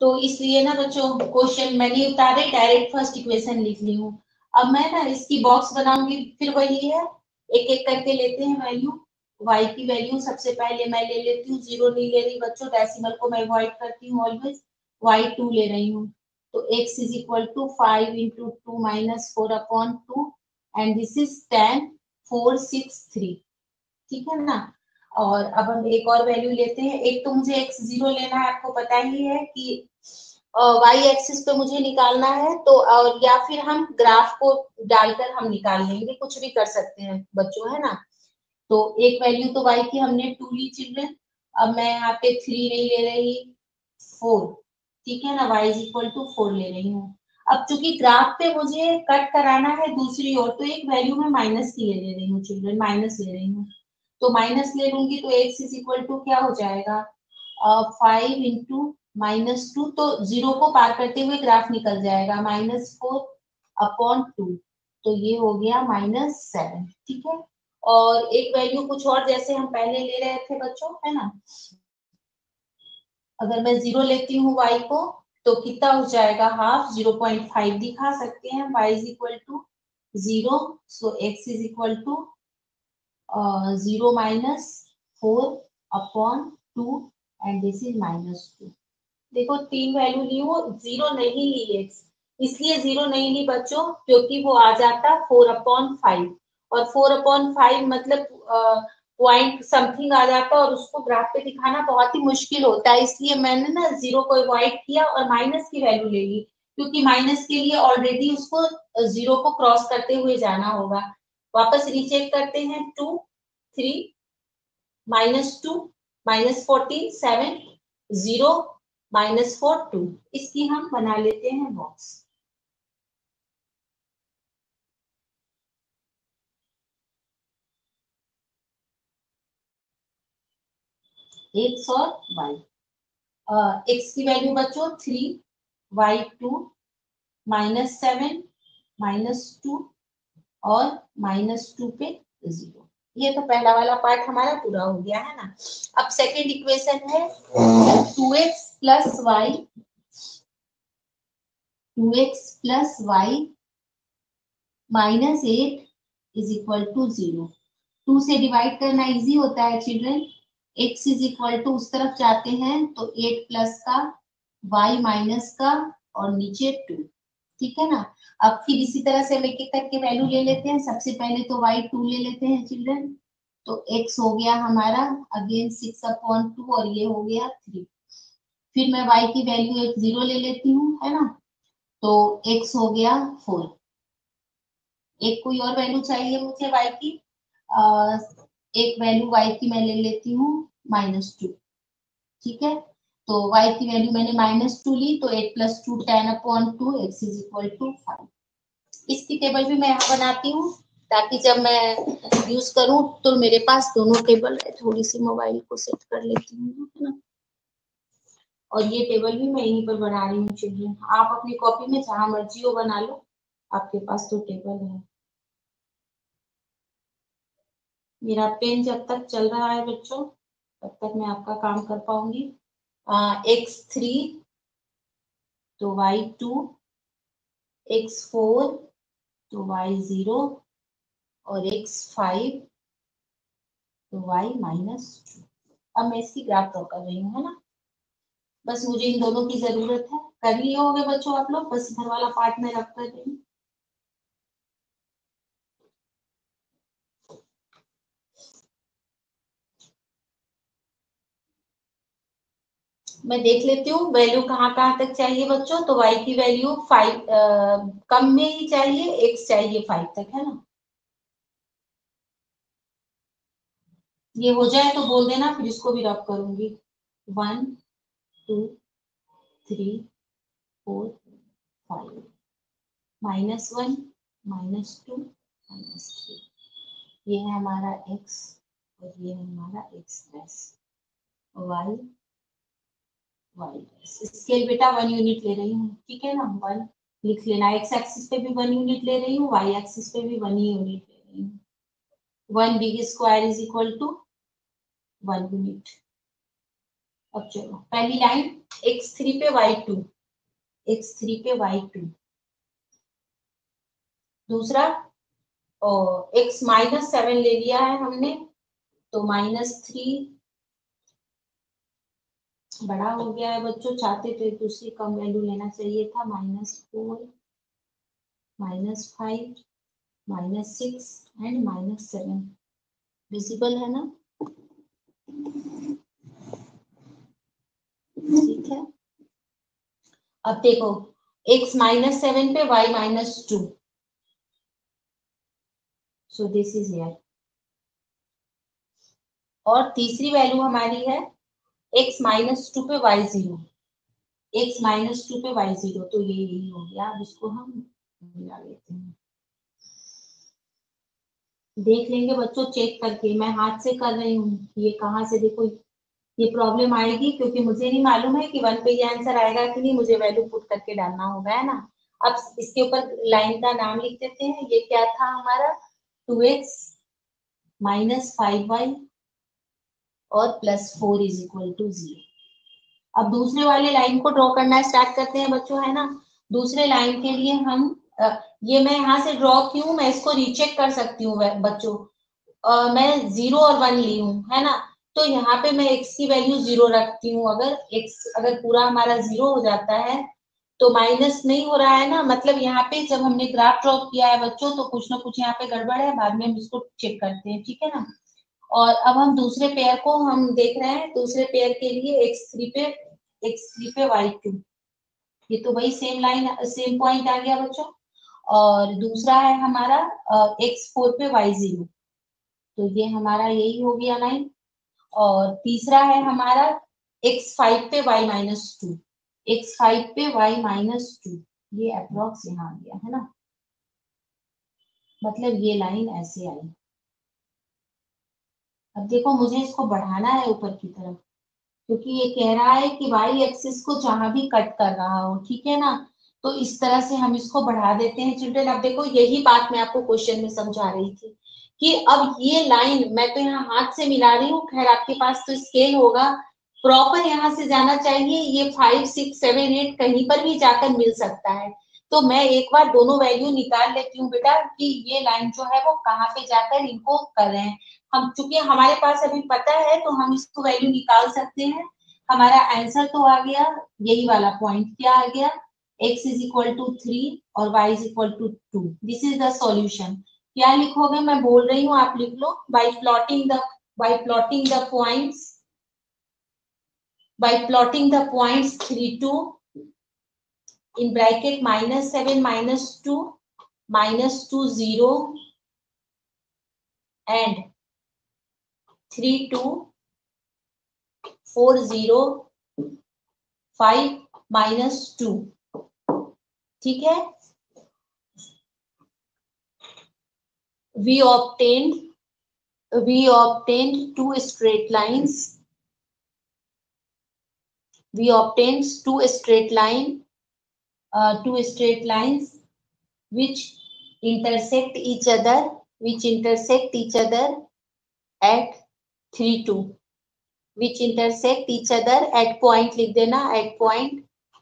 तो इसलिए ना बच्चों क्वेश्चन मैंने उतारे, डायरेक्ट फर्स्ट इक्वेशन लिख ली हूँ। अब मैं ना इसकी बॉक्स बनाऊंगी, फिर वही है, एक एक करके लेते हैं वैल्यू। y की वैल्यू सबसे पहले मैं ले लेती हूँ, 0 नहीं ले रही बच्चों, डेसिमल को मैं अवॉइड करती हूँ ऑलवेज, y2 ले रही हूँ। तो x is equal to 5 into 2 minus 4/2 and this is 10 4 6 3, ठीक है ना। और अब हम एक और वैल्यू लेते हैं। एक तो मुझे x0 लेना है, आपको पता ही है कि y एक्सिस पे मुझे निकालना है, तो और या फिर हम ग्राफ को डालकर हम निकाल लेंगे, कुछ भी कर सकते हैं बच्चों, है ना। तो एक वैल्यू तो y की हमने 2 ली चिल्ड्रन। अब मैं यहाँ पे 3 नहीं ले रही, 4, ठीक है ना, y इज इक्वल टू 4 ले रही हूँ। अब चूंकि ग्राफ पे मुझे कट कराना है दूसरी ओर, तो एक वैल्यू में माइनस की ले रही हूँ चिल्ड्रन, माइनस ले रही हूँ। तो माइनस ले लूंगी तो x इज इक्वल टू क्या हो जाएगा, 5 इंटू -2, तो 0 को पार करते हुए ग्राफ निकल जाएगा, -4/2, तो ये हो गया -7, ठीक है। और एक वैल्यू कुछ और जैसे हम पहले ले रहे थे बच्चों, है ना, अगर मैं 0 लेती हूँ y को तो कितना हो जाएगा, हाफ, 0.5 दिखा सकते हैं, y is equal to 0, so x is equal to 0 minus 4/2 and this is -2। देखो 3 वैल्यू ली, वो 0 नहीं ली x, इसलिए 0 नहीं ली बच्चों क्योंकि वो आ जाता 4/5, और 4/5 मतलब पॉइंट समथिंग आ जाता और उसको ग्राफ पे दिखाना बहुत ही मुश्किल होता है, इसलिए मैंने ना 0 को अवॉइड किया और माइनस की वैल्यू ले ली, क्योंकि माइनस के लिए ऑलरेडी उसको 0 को क्रॉस करते हुए जाना होगा। वापस रीचेक करते हैं, 2 3 -2 -14 7 0 -4 2, इसकी हम बना लेते हैं बॉक्स। x और y, x की वैल्यू बच्चों 3, y2 -7 -2 और -2 पे 0। ये तो पहला वाला पार्ट हमारा पूरा हो गया, है ना। अब सेकेंड इक्वेशन है 2x plus y -8 is equal to 0। 2 से डिवाइड करना इजी होता है children, x is equal to उस तरफ जाते हैं तो 8 प्लस का, y माइनस का, और नीचे 2, ठीक है ना। अब फिर इसी तरह से हम एक एक करके वैल्यू ले लेते हैं। सबसे पहले तो y2 ले लेते हैं चिल्ड्रन, तो x हो गया हमारा अगेन 6/2 और ये हो गया 3। फिर मैं y की वैल्यू 0 ले लेती हूँ, है ना, तो x हो गया 4। एक कोई और वैल्यू चाहिए मुझे y की, एक वैल्यू y की मैं ले लेती हूँ -2, ठीक है। तो y की वैल्यू मैंने -2 ली, तो 8 + 2 10/2, x इज इक्वल टू 5। इसकी टेबल भी मैं यहाँ बनाती हूँ ताकि जब मैं यूज करूँ तो मेरे पास दोनों टेबल है। थोड़ी सी मोबाइल को सेट कर लेती हूँ, है ना। और ये टेबल भी मैं यहीं पर बना रही हूँ चिल्ड्रन, आप अपनी कॉपी में जहां मर्जी हो बना लो, आपके पास तो टेबल है। मेरा पेन जब तक चल रहा है बच्चों, तब तक मैं आपका काम कर पाऊंगी। x3 तो y2, x4 तो y0 और x5 तो y -2। अब मैं इसकी ग्राफ ड्रॉ कर रही हूँ, है ना। बस मुझे इन दोनों की जरूरत है, कर लिए होंगे बच्चों आप लोग, बस इधर वाला पार्ट में रख कर रही हूँ। मैं देख लेती हूँ वैल्यू कहाँ कहाँ तक चाहिए बच्चों। तो y की वैल्यू 5 कम में ही चाहिए, x चाहिए 5 तक, है ना। ये हो जाए तो बोल देना, फिर इसको भी रब करूंगी। 1 2 3 4 5 -1 -2 -3, ये है हमारा x और ये है हमारा x प्लस y स्केल बेटा 1 यूनिट ले रही हूँ, ठीक है ना। 1 लिख लेना, x एक्सिस पे भी 1 यूनिट ले रही हूँ, y एक्सिस पे भी 1 यूनिट ले रही हूँ। 1 big square is equal to 1 unit. अब चलो पहली लाइन x3 पे y2, x3 पे y2। दूसरा x -7 ले लिया है हमने, तो -3 बड़ा हो गया है बच्चों, चाहते तो दूसरी कम वैल्यू लेना चाहिए था, -4, -5, -6 एंड -7। विजिबल है ना? ठीक है, अब देखो x -7 पे y -2, so this is here. और तीसरी वैल्यू हमारी है x -2 पे y0, x -2 पे y0, तो ये यही हो गया। अब इसको हम मिला लेते हैं, देख लेंगे बच्चों चेक करके, मैं हाथ से कर रही हूँ, ये कहाँ से देखो ये प्रॉब्लम आएगी, क्योंकि मुझे नहीं मालूम है कि 1 पे ये आंसर आएगा कि नहीं, मुझे वैल्यू पुट करके डालना होगा, है ना। अब इसके ऊपर लाइन का नाम लिख देते हैं, ये क्या था हमारा, 2x -5y और +4 = 0। अब दूसरे वाले लाइन को ड्रॉ करना स्टार्ट करते हैं बच्चों, है ना। दूसरे लाइन के लिए हम ये मैं यहाँ से ड्रॉ की हूँ, मैं इसको रीचेक कर सकती हूँ बच्चों। मैं 0 और 1 ली हूँ, है ना, तो यहाँ पे मैं x की वैल्यू 0 रखती हूँ। अगर x अगर पूरा हमारा 0 हो जाता है तो माइनस नहीं हो रहा है ना, मतलब यहाँ पे जब हमने ग्राफ ड्रॉ किया है बच्चों, तो कुछ ना कुछ यहाँ पे गड़बड़ है, बाद में हम इसको चेक करते हैं, ठीक है ना। और अब हम दूसरे पेयर को हम देख रहे हैं, दूसरे पेयर के लिए x3 पे y2, ये तो वही सेम लाइन सेम पॉइंट आ गया बच्चों। और दूसरा है हमारा x4 पे y0, तो ये हमारा यही हो गया लाइन। और तीसरा है हमारा x5 पे y -2, x5 पे y -2, ये अप्रोक्स यहाँ आ गया, है ना, मतलब ये लाइन ऐसे आई। अब देखो मुझे इसको बढ़ाना है ऊपर की तरफ, क्योंकि ये कह रहा है कि वाई एक्सिस को जहां भी कट कर रहा हो, ठीक है ना, तो इस तरह से हम इसको बढ़ा देते हैं चिल्ड्रन। अब देखो यही बात मैं आपको क्वेश्चन में समझा रही थी कि अब ये लाइन मैं तो यहाँ हाथ से मिला रही हूँ, खैर आपके पास तो स्केल होगा, प्रॉपर यहाँ से जाना चाहिए, ये 5, 6, 7, 8 कहीं पर भी जाकर मिल सकता है। तो मैं एक बार दोनों वैल्यू निकाल लेती हूँ बेटा कि ये लाइन जो है वो कहाँ पे जाकर इनको कर रहे हैं। हम चूंकि हमारे पास अभी पता है तो हम इसको वैल्यू निकाल सकते हैं। हमारा आंसर तो आ गया, यही वाला पॉइंट क्या आ गया, x = 3 और y = 2। This is the solution. क्या लिखोगे, मैं बोल रही हूँ आप लिख लो, by plotting the points, by plotting the points 3, 2 in bracket -7, -2, -2, 0 and 3, 2, 4, 0, 5, -2, ठीक है। we obtained two straight lines. We obtained two straight lines which intersect each other at 3, 2, which intersect each other at point, लिख देना at point,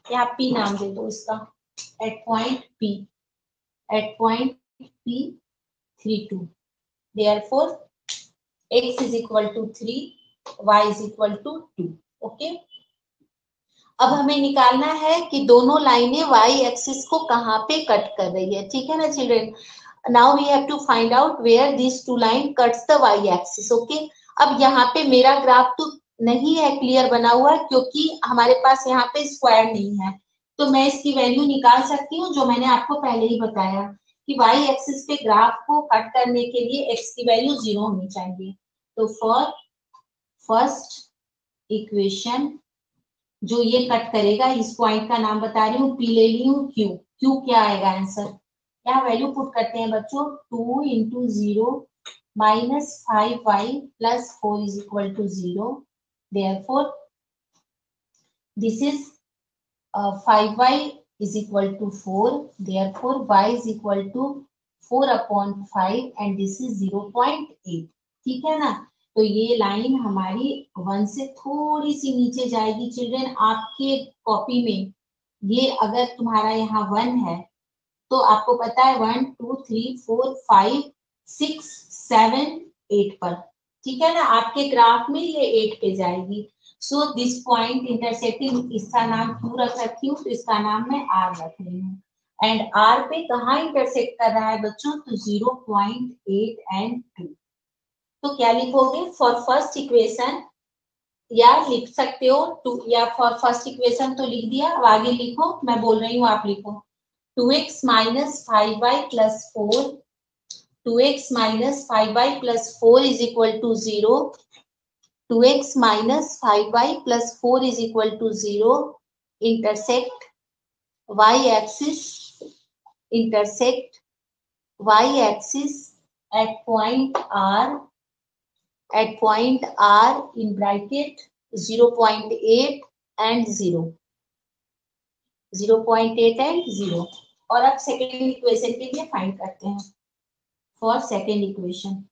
या P नाम दे दो इसका, at point P 3, 2. Therefore x = 3, y = 2. Okay, अब हमें निकालना है कि दोनों लाइनें y एक्सिस को कहाँ पे कट कर रही है, ठीक है ना children. Now we have to find out where this two line cuts the y axis. Okay, अब यहाँ पे मेरा ग्राफ तो नहीं है क्लियर बना हुआ, क्योंकि हमारे पास यहाँ पे स्क्वायर नहीं है, तो मैं इसकी वैल्यू निकाल सकती हूँ, जो मैंने आपको पहले ही बताया कि y एक्सिस पे ग्राफ को कट करने के लिए x की वैल्यू 0 होनी चाहिए। तो फॉर फर्स्ट इक्वेशन जो ये कट करेगा, इस पॉइंट का नाम बता रही हूँ, P ले ली हूँ, Q क्या आएगा आंसर, क्या वैल्यू पुट करते हैं बच्चों, 2 × 0 -5y + 4 = 0। Therefore this is 5y = 4, therefore y = 4/5 and this is 0.8, ठीक है ना। तो ये लाइन हमारी 1 से थोड़ी सी नीचे जाएगी चिल्ड्रन, आपके कॉपी में ये अगर तुम्हारा यहाँ 1 है तो आपको पता है 1 2 3 4 5 6 7 8 पर, ठीक है ना, आपके ग्राफ में ये 8 पे जाएगी। सो दिस पॉइंट इंटरसेक्टिंग, इसका नाम क्यों रख रखी हूँ, तो इसका नाम मैं आर रख रही हूँ। एंड आर पे कहाँ इंटरसेक्ट कर रहा है बच्चों, तो 0.8 एंड 2। तो क्या लिखोगे फॉर फर्स्ट इक्वेशन, या लिख सकते हो टू, या फॉर फर्स्ट इक्वेशन तो लिख दिया, अब आगे लिखो, मैं बोल रही हूँ आप लिखो। 2x minus 5y plus 4, 2x minus 5y plus 4 is equal to 0, 2x minus 5y plus 4 is equal to 0, intersect y axis, intersect y axis at point r in bracket 0.8 and 0, 0.8 and 0। और अब second equation के लिए find करते हैं। For second equation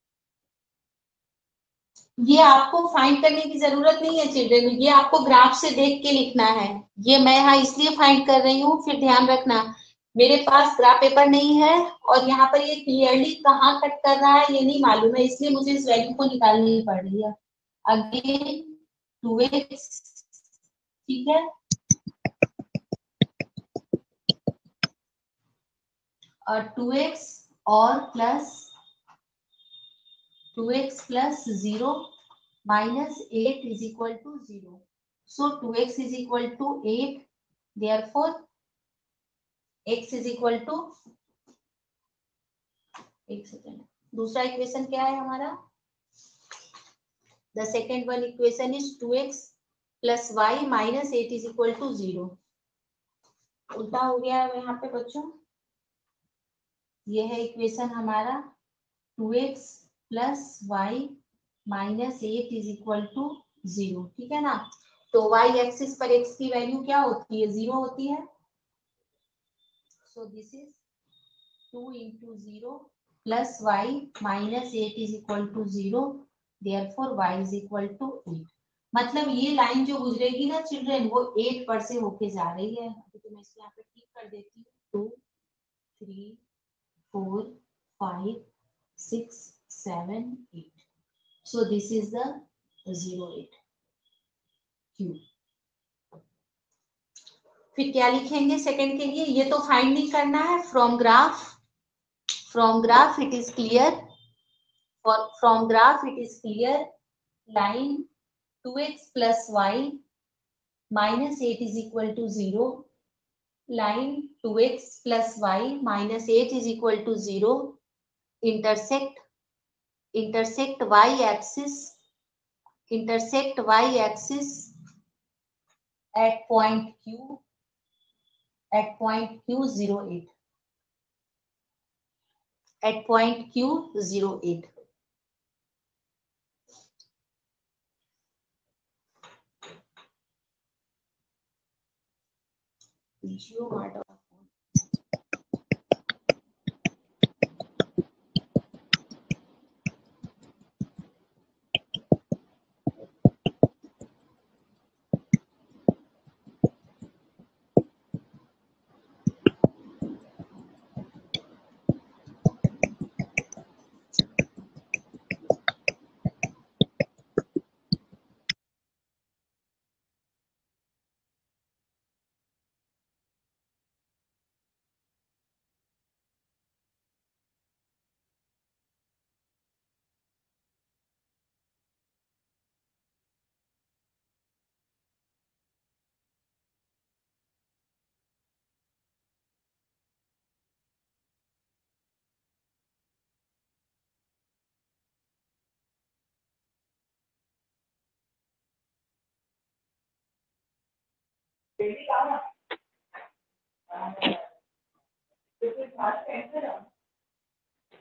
ये आपको find करने की जरूरत नहीं है चिल्ड्रन, ये आपको ग्राफ से देख के लिखना है। ये मैं यहाँ इसलिए फाइंड कर रही हूँ, फिर ध्यान रखना मेरे पास ग्राफ पेपर नहीं है और यहाँ पर ये क्लियरली कहाँ कट कर रहा है ये नहीं मालूम है, इसलिए मुझे इस वैल्यू को निकालनी पड़ रही है। अगेन 2x, ठीक है, और 2x और plus 2x plus 0 minus 8 is equal to 0. So 2x is equal to 8. Therefore, x is equal to, एक सेकेंड, दूसरा इक्वेशन क्या है हमारा, the second one equation is 2x plus y minus 8 is equal to 0. उल्टा हो गया है यहाँ पे बच्चों, ये है इक्वेशन हमारा 2x plus y minus 8 is equal to 0, ठीक है ना। तो y एक्सिस पर x की वैल्यू क्या होती है, 0 होती है। So this is 2 into 0 plus y minus 8 is equal to 0, therefore y is equal to 8। मतलब ये लाइन जो गुजरेगी ना चिल्ड्रन वो 8 पर से होके जा रही है। अभी तो मैं इसको यहाँ पे ठीक कर देती हूँ, 2 3 4 5 6 7 8। So this is the 08 Q। फिर क्या लिखेंगे सेकंड के लिए, ये तो फाइंड नहीं करना है, from graph, from graph it is clear, from graph it is clear, line 2x plus y minus 8 is equal to 0, line 2x plus y minus 8 is equal to 0, intersect y axis, intersect y axis at point Q, at point Q08, at point Q08। Jio mart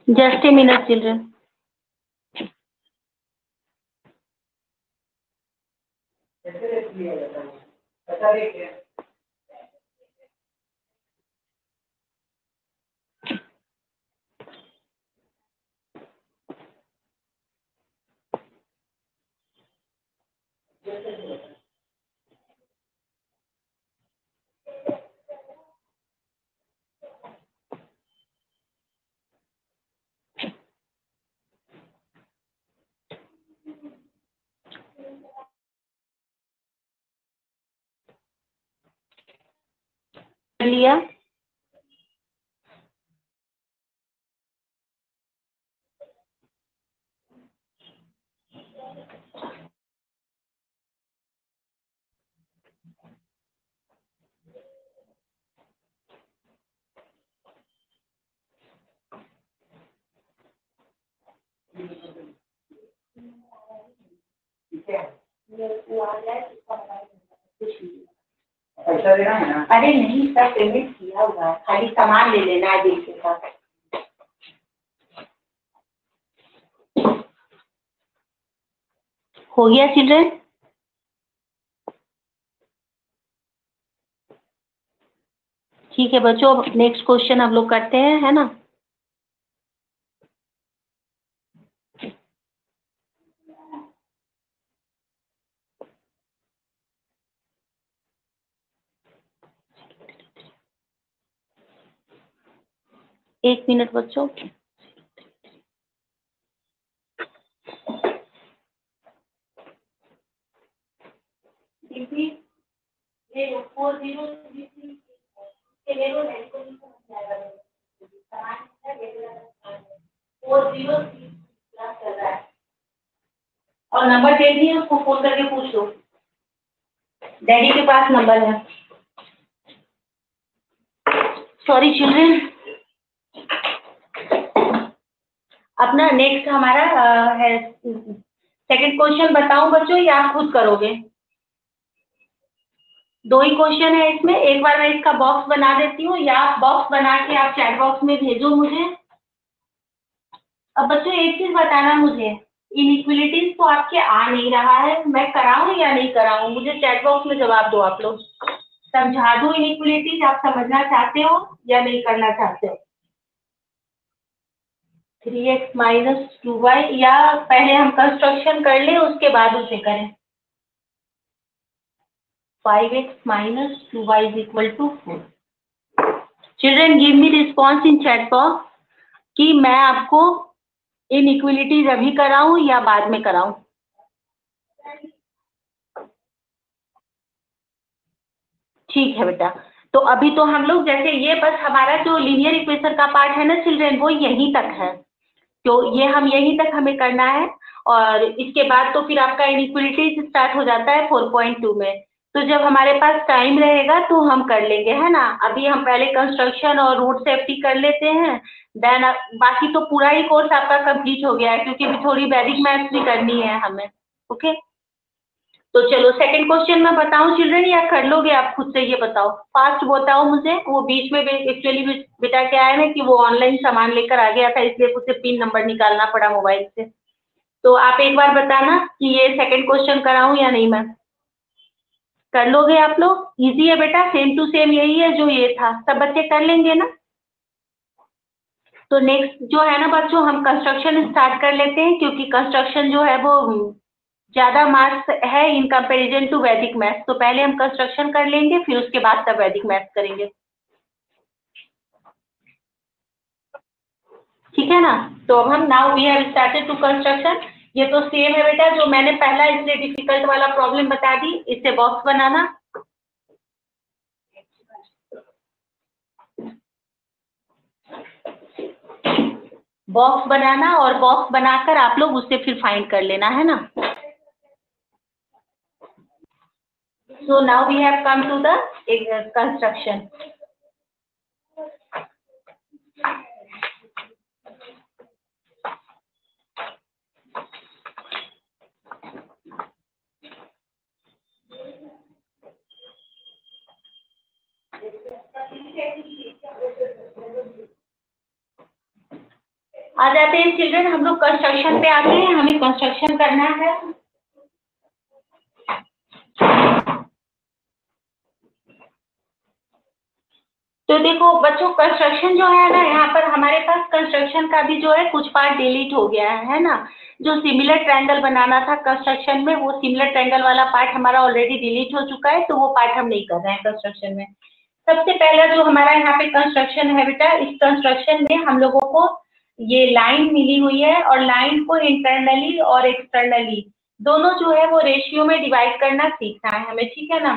Just a minute, children. लिया। अरे नहीं sir, payment किया हुआ है, खाली सामान ले लेना है बिल के साथ। हो गया चिल्ड्रन? ठीक है बच्चों, नेक्स्ट क्वेश्चन हम लोग करते हैं, है ना। एक मिनट बच्चों। और नंबर दे दिए, उसको फोन करके पूछ लो, डैडी के पास नंबर है। सॉरी चिल्ड्रन, अपना नेक्स्ट हमारा है सेकंड क्वेश्चन। बताऊं बच्चों या आप खुद करोगे? दो ही क्वेश्चन है इसमें, एक बार मैं इसका बॉक्स बना देती हूँ, या आप बॉक्स बना के आप चैट बॉक्स में भेजो मुझे। अब बच्चों एक चीज बताना मुझे, इनइक्वलिटीज तो आपके आ नहीं रहा है, मैं कराऊं या नहीं कराऊं? मुझे चैट बॉक्स में जवाब दो। आप लोग समझा दो इनइक्वलिटीज, आप समझना चाहते हो या नहीं करना चाहते हो? 3x माइनस 2y, या पहले हम कंस्ट्रक्शन कर ले उसके बाद उसे करें? 5x minus 2y is equal to 4। Children give me response in chat box कि मैं आपको इनइक्वलिटीज अभी कराऊं या बाद में कराऊं। ठीक है बेटा, तो अभी तो हम लोग जैसे ये बस हमारा जो लीनियर इक्वेशन का पार्ट है ना चिल्ड्रन, वो यहीं तक है, तो ये हम यहीं तक हमें करना है, और इसके बाद तो फिर आपका इनइक्वलिटीज स्टार्ट हो जाता है 4.2 में। तो जब हमारे पास टाइम रहेगा तो हम कर लेंगे, है ना। अभी हम पहले कंस्ट्रक्शन और रूट सेफ्टी कर लेते हैं, देन बाकी तो पूरा ही कोर्स आपका कंप्लीट हो गया है, क्योंकि अभी थोड़ी वैदिक मैथ्स भी करनी है हमें। ओके, तो चलो सेकंड क्वेश्चन मैं बताऊं चिल्ड्रन, या कर लोगे आप खुद से? ये बताओ, फास्ट बताओ मुझे। वो बीच में एक्चुअली बेटा क्या है ना कि वो ऑनलाइन सामान लेकर आ गया था, इसलिए उसे पिन नंबर निकालना पड़ा मोबाइल से। तो आप एक बार बताना कि ये सेकंड क्वेश्चन कराऊं या नहीं। मैं कर लोगे आप लोग? इजी है बेटा, सेम टू सेम यही है जो ये था, सब बच्चे कर लेंगे ना। तो नेक्स्ट जो है ना बच्चों, हम कंस्ट्रक्शन स्टार्ट कर लेते हैं, क्योंकि कंस्ट्रक्शन जो है वो ज्यादा मार्क्स है इन कंपैरिजन टू वैदिक मैथ्स। तो पहले हम कंस्ट्रक्शन कर लेंगे, फिर उसके बाद तब वैदिक मैथ्स करेंगे, ठीक है ना। तो अब हम now we have started to construction. ये तो सेम है बेटा जो मैंने पहला इसलिए डिफिकल्ट वाला प्रॉब्लम बता दी। इससे बॉक्स बनाना, बॉक्स बनाना, और बॉक्स बनाकर आप लोग उससे फिर फाइंड कर लेना, है ना। So now we have come to the construction. आ जाते हैं चिल्ड्रन, हम लोग कंस्ट्रक्शन पे आते हैं, हमें कंस्ट्रक्शन करना है। तो देखो बच्चों, कंस्ट्रक्शन जो है ना, यहाँ पर हमारे पास कंस्ट्रक्शन का भी जो है कुछ पार्ट डिलीट हो गया है ना। जो सिमिलर ट्रायंगल बनाना था कंस्ट्रक्शन में, वो सिमिलर ट्रायंगल वाला पार्ट हमारा ऑलरेडी डिलीट हो चुका है, तो वो पार्ट हम नहीं कर रहे हैं कंस्ट्रक्शन में। सबसे पहला जो हमारा यहाँ पे कंस्ट्रक्शन है बेटा, इस कंस्ट्रक्शन में हम लोगों को ये लाइन मिली हुई है, और लाइन को इंटरनली और एक्सटर्नली दोनों जो है वो रेशियो में डिवाइड करना सीखना है हमें, ठीक है ना।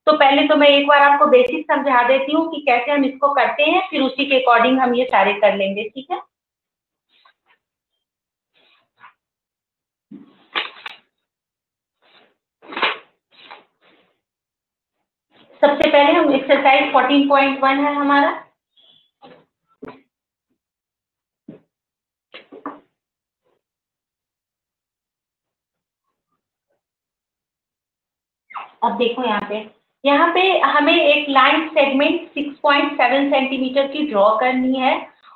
तो पहले तो मैं एक बार आपको बेसिक समझा देती हूँ कि कैसे हम इसको करते हैं, फिर उसी के अकॉर्डिंग हम ये सारे कर लेंगे, ठीक है। सबसे पहले हम एक्सरसाइज 14.1 है हमारा। अब देखो यहाँ पे हमें एक लाइन सेगमेंट 6.7 सेंटीमीटर की ड्रॉ करनी है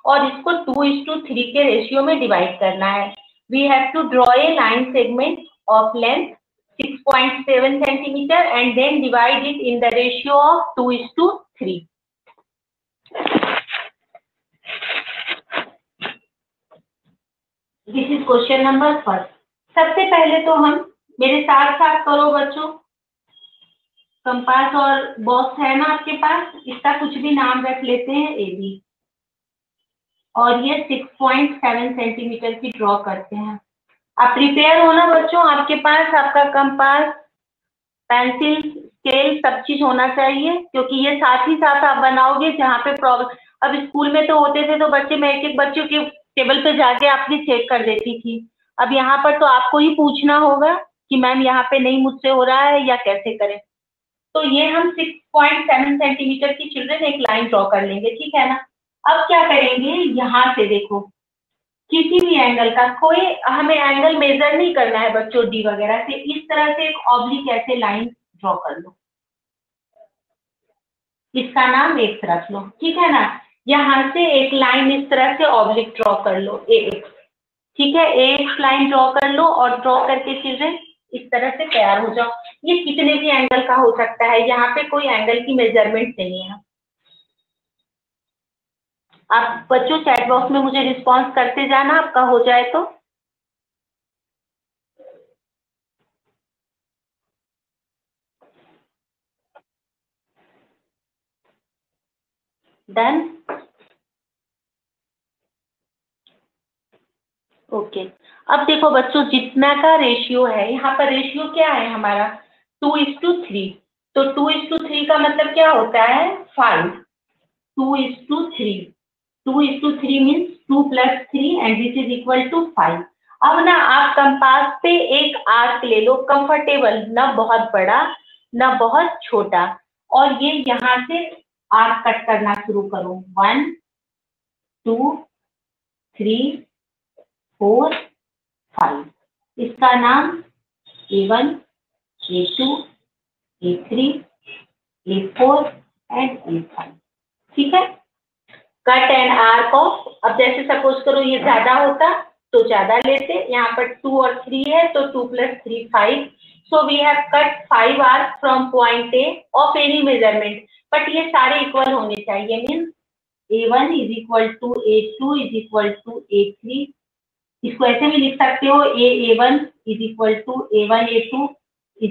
और इसको 2:3 के रेशियो में डिवाइड करना है। We have to draw a line segment of length 6.7 centimetre and then divide it in the ratio of 2:3। This is question number first. सबसे पहले तो हम मेरे साथ साथ करो बच्चों, कंपास और बॉक्स है ना आपके पास, इसका कुछ भी नाम रख लेते हैं ए बी, और ये 6.7 सेंटीमीटर की ड्रॉ करते हैं। आप प्रिपेयर हो ना बच्चों, आपके पास आपका कंपास, पेंसिल, स्केल सब चीज होना चाहिए, क्योंकि ये साथ ही साथ आप बनाओगे। जहाँ पे प्रॉब्लम, अब स्कूल में तो होते थे तो बच्चे, मैं एक एक बच्चों के टेबल पे जाके आपकी चेक कर देती थी। अब यहाँ पर तो आपको ही पूछना होगा कि मैम यहाँ पे नहीं मुझसे हो रहा है या कैसे करें। तो ये हम 6.7 सेंटीमीटर की चिल्ड्रन एक लाइन ड्रॉ कर लेंगे, ठीक है ना। अब क्या करेंगे, यहाँ से देखो किसी भी एंगल का, कोई हमें एंगल मेजर नहीं करना है बच्चों डी वगैरह से, इस तरह से एक ऑब्लिक ऐसे लाइन ड्रॉ कर लो, इसका नाम एक्स रख लो, ठीक है ना। यहाँ से एक लाइन इस तरह से ऑब्लिक ड्रॉ कर लो ए एक्स, ठीक है। एक लाइन ड्रॉ कर लो और ड्रॉ करके चिल्ड्रन इस तरह से तैयार हो जाओ। ये कितने भी एंगल का हो सकता है, यहाँ पे कोई एंगल की मेजरमेंट नहीं है। आप बच्चों चैट बॉक्स में मुझे रिस्पॉन्स करते जाना आपका हो जाए तो। Done, okay. अब देखो बच्चों, जितना का रेशियो है, यहाँ पर रेशियो क्या है हमारा 2:3। तो 2:3 का मतलब क्या होता है 5। 2:3, 2:3 means 2 + 3 and this is equal to 5। अब ना आप कंपास पे एक आर्क ले लो, कंफर्टेबल, ना बहुत बड़ा ना बहुत छोटा, और ये यहाँ से आर्क कट करना शुरू करो। 1 2 3 4 5। इसका नाम A1, A2, A3, A4 and A5, ठीक है। कट एंड आर्क ऑफ, अब जैसे सपोज करो ये ज्यादा होता तो ज्यादा लेते, यहाँ पर 2 और 3 है तो 2 + 3 5। So we have cut 5 arc from point A of any measurement, but ये सारे इक्वल होने चाहिए। Means A1 = A2 = A3। इसको ऐसे भी लिख सकते हो, A1 = A1 A2 =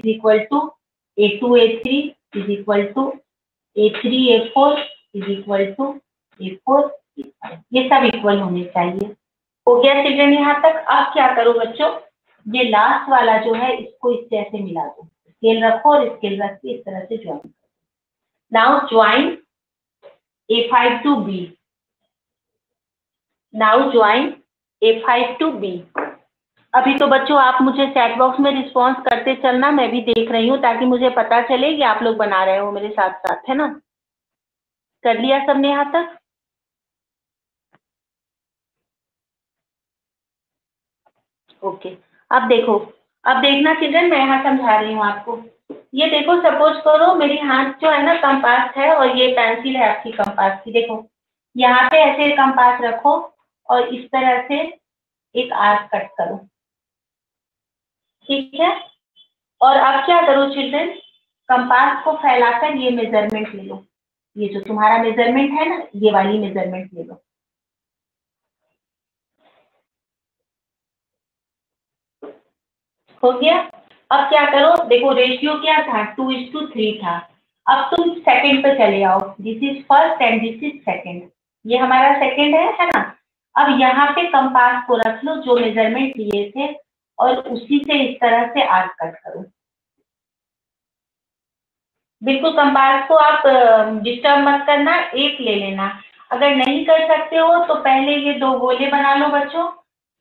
A2 A3 = A3 A4 = A4 A5। ये सब इक्वल होने चाहिए। हो गया चिल्ड्रन यहाँ तक। अब क्या करो बच्चों, ये लास्ट वाला जो है इसको इससे ऐसे मिला दो, स्केल रखो और स्केल रख के इस तरह से ज्वाइन करो। Now join A5 to B। Now join A5 to B। अभी तो बच्चों आप मुझे चैट बॉक्स में रिस्पॉन्स करते चलना, मैं भी देख रही हूँ, ताकि मुझे पता चले कि आप लोग बना रहे हो मेरे साथ साथ, है ना। कर लिया सबने यहाँ तक? ओके। अब देखो, अब देखना चिल्ड्रन, मैं यहाँ समझा रही हूँ आपको। ये देखो, सपोज करो मेरी हाथ जो है ना कंपास है और ये पेंसिल है आपकी कंपास की। देखो यहाँ पे ऐसे कंपास रखो और इस तरह से एक आर्क कट करो, ठीक है। और अब क्या करो चिल्ड्रन, कंपास को फैलाकर ये मेजरमेंट ले लो, ये जो तुम्हारा मेजरमेंट है ना, ये वाली मेजरमेंट ले लो। हो गया। अब क्या करो, देखो रेशियो क्या था 2:3 था। अब तुम सेकंड पे चले आओ, this is first and this is second, ये हमारा सेकंड है ना। अब यहाँ पे कंपास को रख लो जो मेजरमेंट लिए थे और उसी से इस तरह से आर्क कट करो। बिल्कुल कंपास को आप डिस्टर्ब मत करना, एक ले लेना। अगर नहीं कर सकते हो तो पहले ये 2 गोले बना लो बच्चों,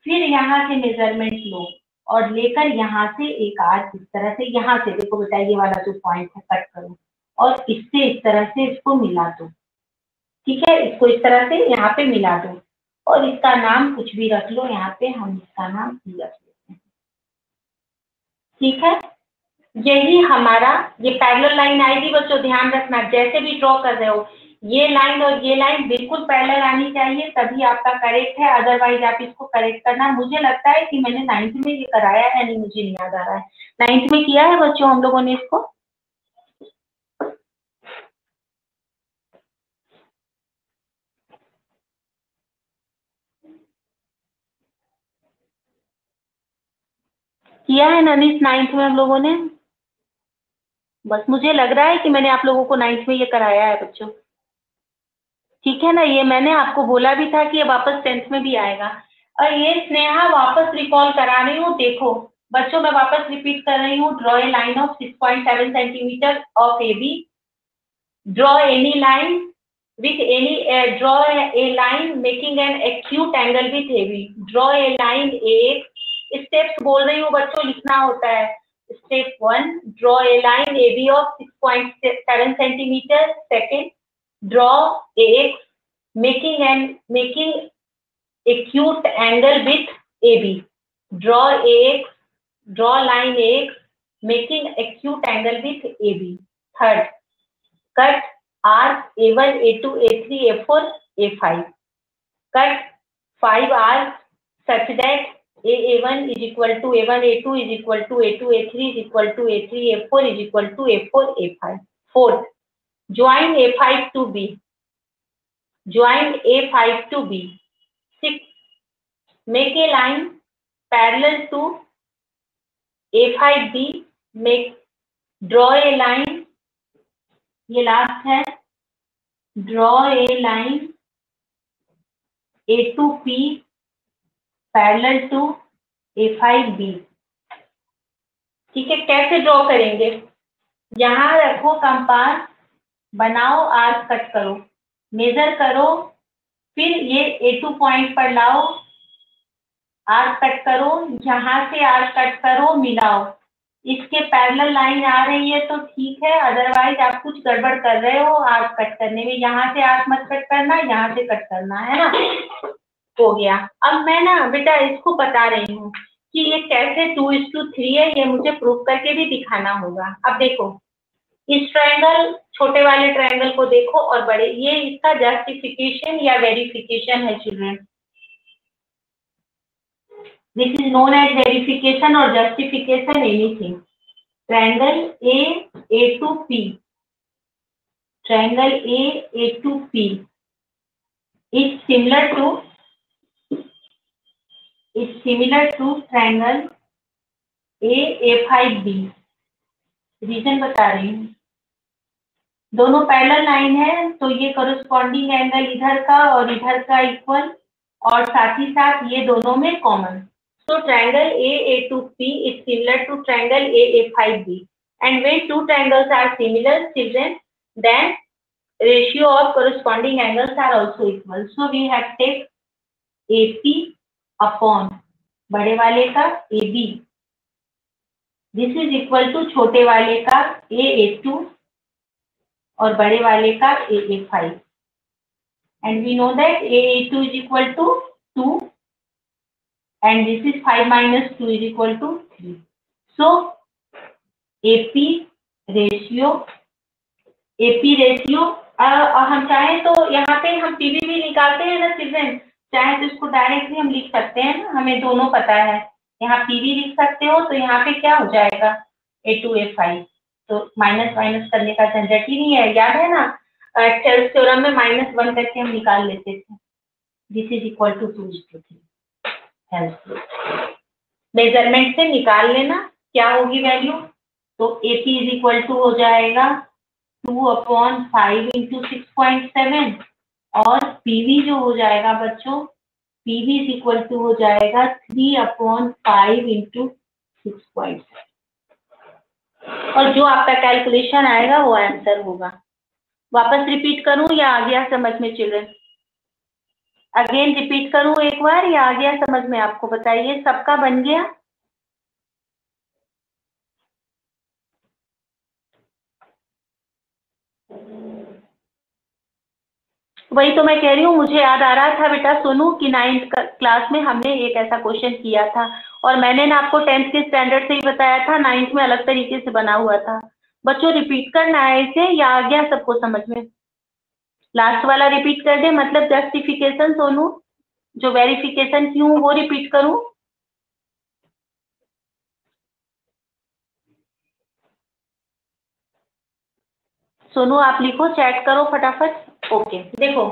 फिर यहाँ से मेजरमेंट लो और लेकर यहाँ से एक आर्क इस तरह से, यहाँ से देखो बेटा ये वाला जो पॉइंट है कट करो और इससे इस तरह से इसको मिला दो। ठीक है, इसको इस तरह से यहाँ पे मिला दो और इसका नाम कुछ भी रख लो, यहाँ पे हम इसका नाम रख लेते हैं। ठीक है, यही हमारा ये पैरेलल लाइन आएगी बच्चों, ध्यान रखना जैसे भी ड्रॉ कर रहे हो ये लाइन और ये लाइन बिल्कुल पैरेलल आनी चाहिए, तभी आपका करेक्ट है, अदरवाइज आप इसको करेक्ट करना। मुझे लगता है कि मैंने 9th में ये कराया है, नहीं मुझे नहीं याद आ रहा है। 9th में किया है बच्चों हम लोगों ने इसको? किया है ना 9th में हम लोगों ने? बस मुझे लग रहा है कि मैंने आप लोगों को 9th में ये कराया है बच्चों। ठीक है ना, ये मैंने आपको बोला भी था कि ये वापस 10th में भी आएगा। और ये स्नेहा वापस रिकॉल करा रही हूँ, देखो बच्चों मैं वापस रिपीट कर रही हूँ। Draw a line of 6.7 centimetre of A B, draw any line with any draw a line making an acute angle with AB, draw a line AX। Steps बोल रही हूँ बच्चों, लिखना होता है। Step 1, draw a line AB of 6.7 centimetre. Second, draw AX making acute angle with AB, draw AX, draw line AX making acute angle with AB। Third, cut arc A1, A2, A3, A4, A5, cut 5 arcs such that A1 is equal to A1, A2 is equal to A2, A3 is equal to A3, A4 is equal to A4, A5। Fourth, join A5 to B, join A5 to B। 6, make a line parallel to A5B, make draw a line, ये last है, draw a line A2P parallel to A5B। ठीक है, कैसे draw करेंगे? यहाँ रखो compass, बनाओ arc, cut करो, मेजर करो, फिर ये A2 पॉइंट पर लाओ, आर्क कट करो, यहाँ से आर्क कट करो, मिलाओ, इसके पैरेलल लाइन आ रही है तो ठीक है, अदरवाइज आप कुछ गड़बड़ कर रहे हो आर्क कट करने में। यहाँ से आर्क मत कट करना, यहाँ से कट करना है ना। हो गया। अब मैं ना बेटा इसको बता रही हूँ कि ये कैसे 2:3 है, ये मुझे प्रूव करके भी दिखाना होगा। अब देखो इस ट्रायंगल, छोटे वाले ट्रायंगल को देखो और बड़े, ये इसका जस्टिफिकेशन या वेरिफिकेशन है children. This is known as verification or justification anything। Triangle A2P, triangle A2P is similar to triangle A5B। Reason बता रही हूँ, दोनों पैरेलल लाइन है तो ये कॉरेस्पॉन्डिंग एंगल इधर का और इधर का इक्वल, और साथ ही साथ ये दोनों में common. So triangle A2P is similar to triangle A5B, and when two triangles are similar children, then ratio of corresponding angles are also equal। So we have take AP upon बड़े वाले का AB, this is equal to छोटे वाले का A2 और बड़े वाले का A5, and we know that A2 is equal to 2 and this is 5 minus 2 is equal to 3। So AP ratio हम चाहे तो यहाँ पे हम PV भी निकालते हैं ना चिल्ड्रन, चाहे तो इसको डायरेक्टली हम लिख सकते हैं ना, हमें दोनों पता है। यहाँ PV लिख सकते हो तो यहाँ पे क्या हो जाएगा A2 A5, तो माइनस माइनस करने का झंझट ही नहीं है। याद है ना थेल्स थ्योरम में -1 करके हम निकाल लेते थे। This is equal to 2:3। Measurement से निकाल लेना क्या होगी वैल्यू, तो AP इज इक्वल टू हो जाएगा 2/5 × 6.7 और PV जो हो जाएगा बच्चों, PV इज इक्वल टू हो जाएगा 3/5 × 6.7। और जो आपका कैलकुलेशन आएगा वो आंसर होगा। वापस रिपीट करूं या आ गया समझ में चिल्ड्रन? अगेन रिपीट करूं एक बार या आ गया समझ में आपको? बताइए, सबका बन गया? वही तो मैं कह रही हूँ, मुझे याद आ रहा था बेटा सोनू कि 9th क्लास में हमने एक ऐसा क्वेश्चन किया था, और मैंने ना आपको 10th के स्टैंडर्ड से ही बताया था, 9th में अलग तरीके से बना हुआ था। बच्चों रिपीट करना है इसे या आ गया सबको समझ में? लास्ट वाला रिपीट कर दे, मतलब जस्टिफिकेशन सोनू, जो वेरिफिकेशन क्यों वो रिपीट करूं? सोनू आप लिखो, चैट करो फटाफट। ओके देखो,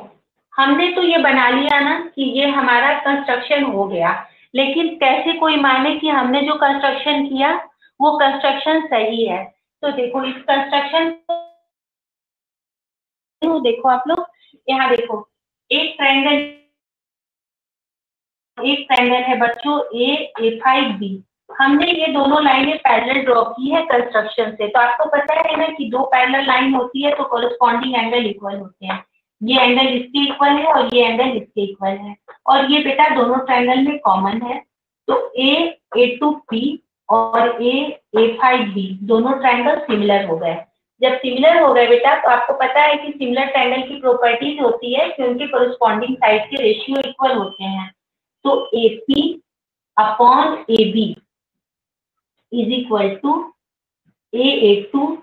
हमने तो ये बना लिया ना कि ये हमारा कंस्ट्रक्शन हो गया, लेकिन कैसे कोई माने कि हमने जो कंस्ट्रक्शन किया वो कंस्ट्रक्शन सही है? तो देखो इस कंस्ट्रक्शन को देखो आप लोग, यहाँ देखो एक ट्रायंगल, एक ट्रायंगल है बच्चों A5B। हमने ये दोनों लाइनें पैरेलल ड्रॉ की है कंस्ट्रक्शन से, तो आपको पता है ना कि दो पैरेलल लाइन होती है तो कोरस्पॉन्डिंग एंगल इक्वल होते हैं। ये एंगल इसके इक्वल है और ये एंगल इसके इक्वल है, और ये बेटा दोनों ट्रायंगल में कॉमन है। तो A2P और A5B दोनों ट्रायंगल सिमिलर हो गए। जब सिमिलर हो गए बेटा, तो आपको पता है कि सिमिलर ट्रायंगल की प्रॉपर्टीज होती है कि उनके कोरस्पॉन्डिंग साइड के रेशियो इक्वल होते हैं। तो AP upon AB is equal to A82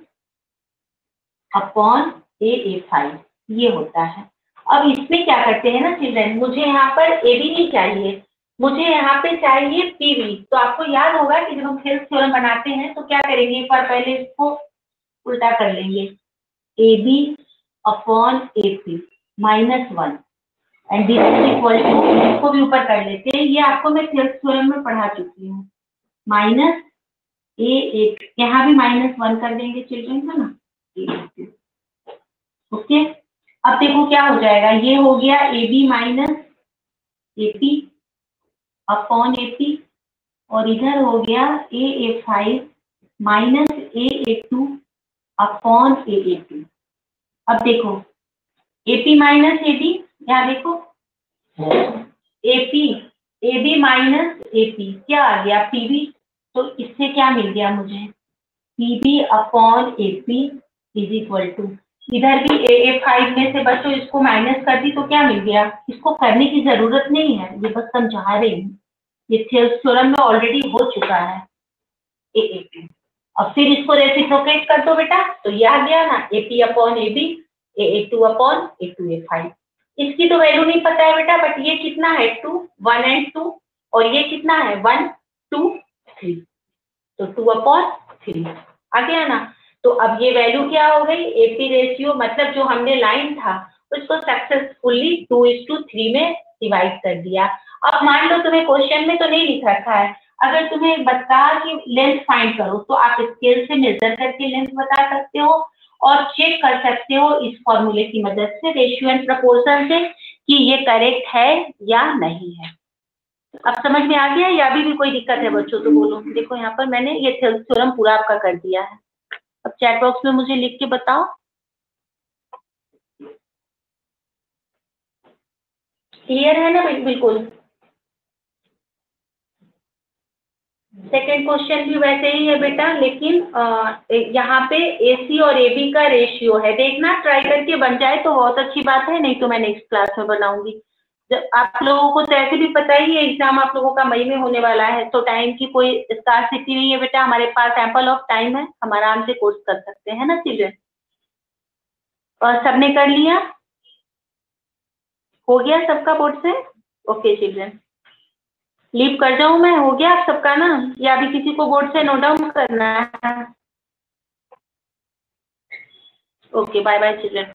upon A5, ये होता है। अब इसमें क्या करते हैं ना चिल्ड्रन, मुझे यहाँ पर AB नहीं चाहिए, मुझे यहाँ पे चाहिए PB। तो आपको याद होगा कि जब हम थेल्स थ्योरम बनाते हैं तो क्या करेंगे, एक बार पहले इसको उल्टा कर लेंगे, AB upon AP -1 and this is equal to, इसको भी ऊपर कर लेते हैं, ये आपको मैं थेल्स थ्योरम में पढ़ा चुकी हूँ, माइनस A8, यहाँ भी -1 कर देंगे चिल्ड्रन, है ना। ओके, अब देखो क्या हो जाएगा, ये हो गया AB minus AP upon AP, और इधर हो गया AA5 minus A82 upon AA2। अब देखो AP माइनस AB, यहाँ देखो AB माइनस AP क्या आ गया, PB। तो इससे क्या मिल गया मुझे, PB upon AP is equal to, इधर भी AA5 में से बच्चों इसको माइनस कर दी तो क्या मिल गया, इसको करने की जरूरत नहीं है, ये बस समझा रही हूँ, ये थेल्स थ्योरम में ऑलरेडी हो चुका है AA2। अब फिर इसको रेसिप्रोकेट कर दो बेटा, तो ये आ गया ना AP upon AB, AA2 upon A2A5। इसकी तो वैल्यू नहीं पता है बेटा, बट ये कितना है 2, 1 एंड 2, और ये कितना है 1 2 3, तो 2 अपॉन 3 आ गया ना। तो अब ये वैल्यू क्या हो गई, AP रेशियो, मतलब जो हमने लाइन था उसको सक्सेसफुली 2:3 में डिवाइड कर दिया। अब मान लो तुम्हें क्वेश्चन में तो नहीं लिख रखा है, अगर तुम्हें बता कि लेंथ फाइंड करो, तो आप स्केल से मेजर करके लेंथ बता सकते हो, और चेक कर सकते हो इस फॉर्मूले की मदद से, रेशियो एंड प्रपोर्शन से, कि ये करेक्ट है या नहीं है। अब समझ में आ गया, या अभी भी कोई दिक्कत है बच्चों तो बोलो। देखो यहाँ पर मैंने ये थ्योरम पूरा आपका कर दिया है। अब चैट बॉक्स में मुझे लिख के बताओ, क्लियर है ना बिल्कुल। सेकेंड क्वेश्चन भी वैसे ही है बेटा, लेकिन यहाँ पे AC और AB का रेशियो है, देखना ट्राई करके बन जाए तो बहुत अच्छी बात है, नहीं तो मैं नेक्स्ट क्लास में बनाऊंगी। जब आप लोगों को तो ऐसे भी पता ही है एग्जाम आप लोगों का मई में होने वाला है, तो टाइम की कोई स्कार्सिटी नहीं है बेटा, हमारे पास एम्पल ऑफ टाइम है, हम आराम से कोर्स कर सकते हैं ना चिल्ड्रन। और सबने कर लिया, हो गया सबका बोर्ड से? ओके चिल्ड्रन, लीव कर जाऊं मैं, हो गया आप सबका ना, या अभी किसी को बोर्ड से नोट डाउन करना है? Okay bye bye children.